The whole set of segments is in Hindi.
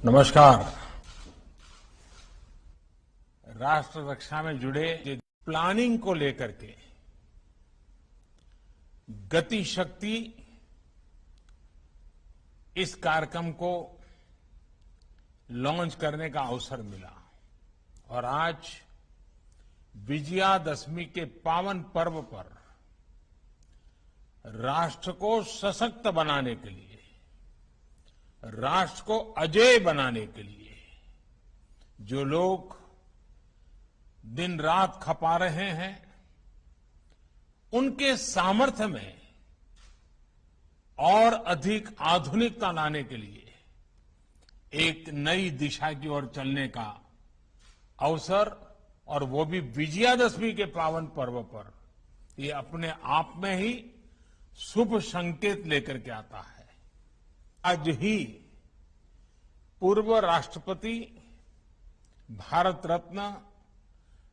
नमस्कार। राष्ट्र रक्षा में जुड़े प्लानिंग को लेकर के गति शक्ति इस कार्यक्रम को लॉन्च करने का अवसर मिला और आज विजयादशमी के पावन पर्व पर राष्ट्र को सशक्त बनाने के लिए, राष्ट्र को अजेय बनाने के लिए जो लोग दिन रात खपा रहे हैं, उनके सामर्थ्य में और अधिक आधुनिकता लाने के लिए एक नई दिशा की ओर चलने का अवसर, और वो भी विजयादशमी के पावन पर्व पर, ये अपने आप में ही शुभ संकेत लेकर के आता है। आज ही पूर्व राष्ट्रपति भारत रत्न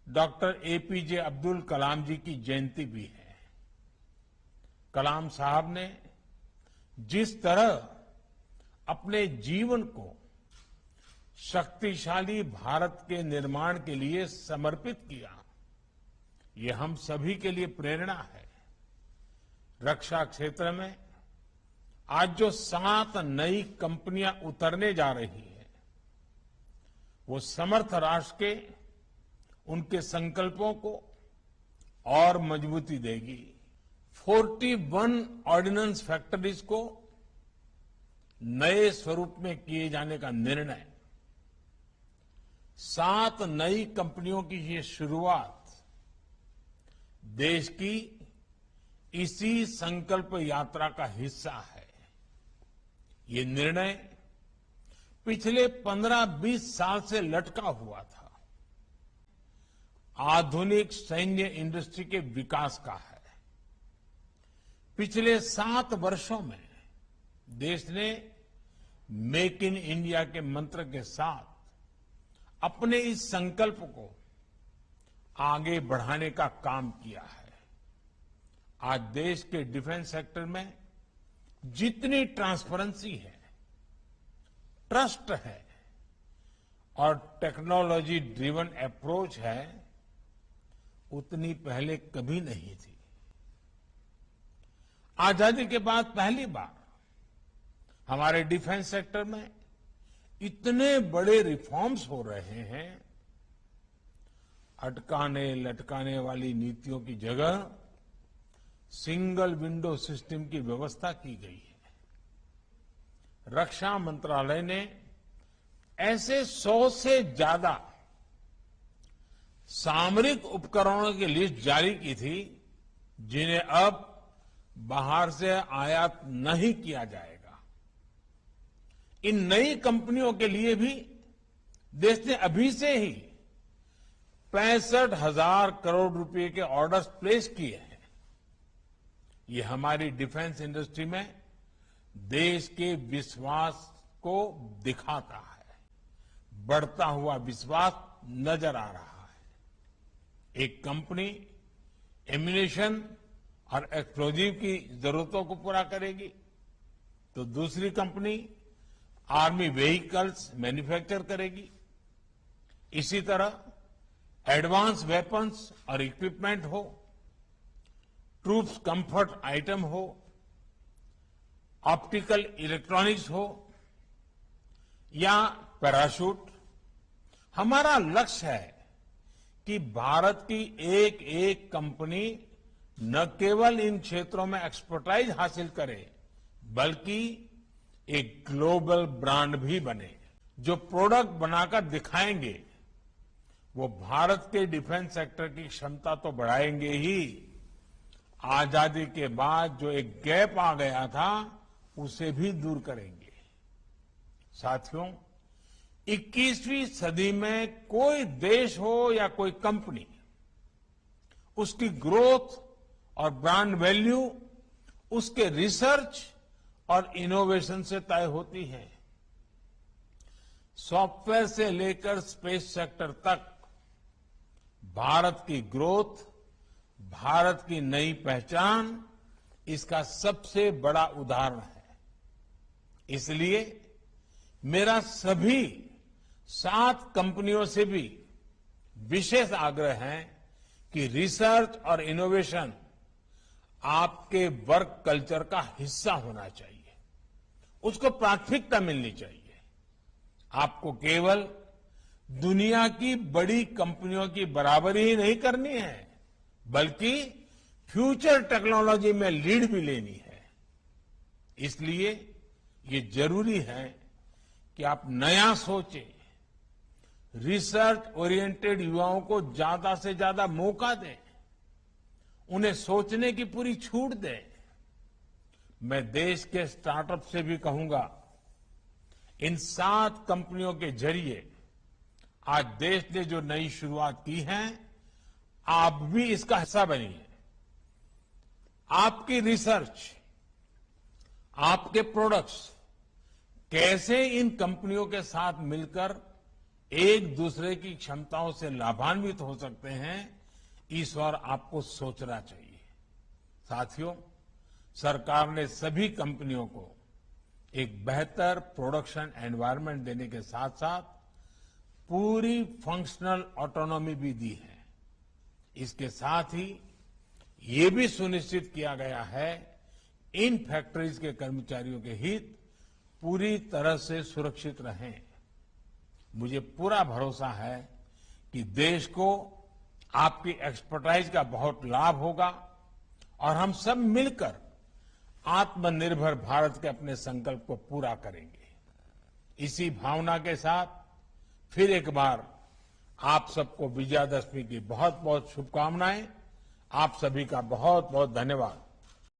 डॉक्टर एपीजे अब्दुल कलाम जी की जयंती भी है। कलाम साहब ने जिस तरह अपने जीवन को शक्तिशाली भारत के निर्माण के लिए समर्पित किया, ये हम सभी के लिए प्रेरणा है। रक्षा क्षेत्र में आज जो 7 नई कंपनियां उतरने जा रही है, वो समर्थ राष्ट्र के उनके संकल्पों को और मजबूती देगी। 41 ऑर्डिनेंस फैक्ट्रीज को नए स्वरूप में किए जाने का निर्णय, 7 नई कंपनियों की ये शुरुआत देश की इसी संकल्प यात्रा का हिस्सा है। ये निर्णय पिछले 15-20 साल से लटका हुआ था। आधुनिक सैन्य इंडस्ट्री के विकास का है। पिछले 7 वर्षों में देश ने मेक इन इंडिया के मंत्र के साथ अपने इस संकल्प को आगे बढ़ाने का काम किया है। आज देश के डिफेंस सेक्टर में जितनी ट्रांसपेरेंसी है, ट्रस्ट है और टेक्नोलॉजी ड्रिवन अप्रोच है, उतनी पहले कभी नहीं थी। आजादी के बाद पहली बार हमारे डिफेंस सेक्टर में इतने बड़े रिफॉर्म्स हो रहे हैं। अटकाने लटकाने वाली नीतियों की जगह सिंगल विंडो सिस्टम की व्यवस्था की गई है। रक्षा मंत्रालय ने ऐसे 100 से ज्यादा सामरिक उपकरणों की लिस्ट जारी की थी, जिन्हें अब बाहर से आयात नहीं किया जाएगा। इन नई कंपनियों के लिए भी देश ने अभी से ही 65,000 करोड़ रुपए के ऑर्डर्स प्लेस किए हैं। ये हमारी डिफेंस इंडस्ट्री में देश के विश्वास को दिखाता है। बढ़ता हुआ विश्वास नजर आ रहा है। एक कंपनी एम्यूनिशन और एक्सप्लोजिव की जरूरतों को पूरा करेगी, तो दूसरी कंपनी आर्मी व्हीकल्स मैन्युफैक्चर करेगी। इसी तरह एडवांस वेपन्स और इक्विपमेंट हो, ट्रूप्स कंफर्ट आइटम हो, ऑप्टिकल इलेक्ट्रॉनिक्स हो या पैराशूट, हमारा लक्ष्य है कि भारत की एक एक कंपनी न केवल इन क्षेत्रों में एक्सपर्टाइज हासिल करे, बल्कि एक ग्लोबल ब्रांड भी बने। जो प्रोडक्ट बनाकर दिखाएंगे वो भारत के डिफेंस सेक्टर की क्षमता तो बढ़ाएंगे ही, आजादी के बाद जो एक गैप आ गया था उसे भी दूर करेंगे। साथियों, 21वीं सदी में कोई देश हो या कोई कंपनी, उसकी ग्रोथ और ब्रांड वैल्यू उसके रिसर्च और इनोवेशन से तय होती है। सॉफ्टवेयर से लेकर स्पेस सेक्टर तक भारत की ग्रोथ, भारत की नई पहचान इसका सबसे बड़ा उदाहरण है। इसलिए मेरा सभी 7 कंपनियों से भी विशेष आग्रह है कि रिसर्च और इनोवेशन आपके वर्क कल्चर का हिस्सा होना चाहिए, उसको प्राथमिकता मिलनी चाहिए। आपको केवल दुनिया की बड़ी कंपनियों की बराबरी ही नहीं करनी है, बल्कि फ्यूचर टेक्नोलॉजी में लीड भी लेनी है। इसलिए ये जरूरी है कि आप नया सोचें, रिसर्च ओरिएंटेड युवाओं को ज्यादा से ज्यादा मौका दें, उन्हें सोचने की पूरी छूट दें। मैं देश के स्टार्टअप से भी कहूंगा, इन 7 कंपनियों के जरिए आज देश ने जो नई शुरुआत की है, आप भी इसका हिस्सा बनिए। आपकी रिसर्च, आपके प्रोडक्ट्स कैसे इन कंपनियों के साथ मिलकर एक दूसरे की क्षमताओं से लाभान्वित हो सकते हैं, इस ओर आपको सोचना चाहिए। साथियों, सरकार ने सभी कंपनियों को एक बेहतर प्रोडक्शन एनवायरनमेंट देने के साथ साथ पूरी फंक्शनल ऑटोनॉमी भी दी है। इसके साथ ही ये भी सुनिश्चित किया गया है, इन फैक्ट्रीज के कर्मचारियों के हित पूरी तरह से सुरक्षित रहें। मुझे पूरा भरोसा है कि देश को आपकी एक्सपर्टाइज का बहुत लाभ होगा और हम सब मिलकर आत्मनिर्भर भारत के अपने संकल्प को पूरा करेंगे। इसी भावना के साथ फिर एक बार आप सबको विजयादशमी की बहुत बहुत शुभकामनाएं। आप सभी का बहुत बहुत धन्यवाद।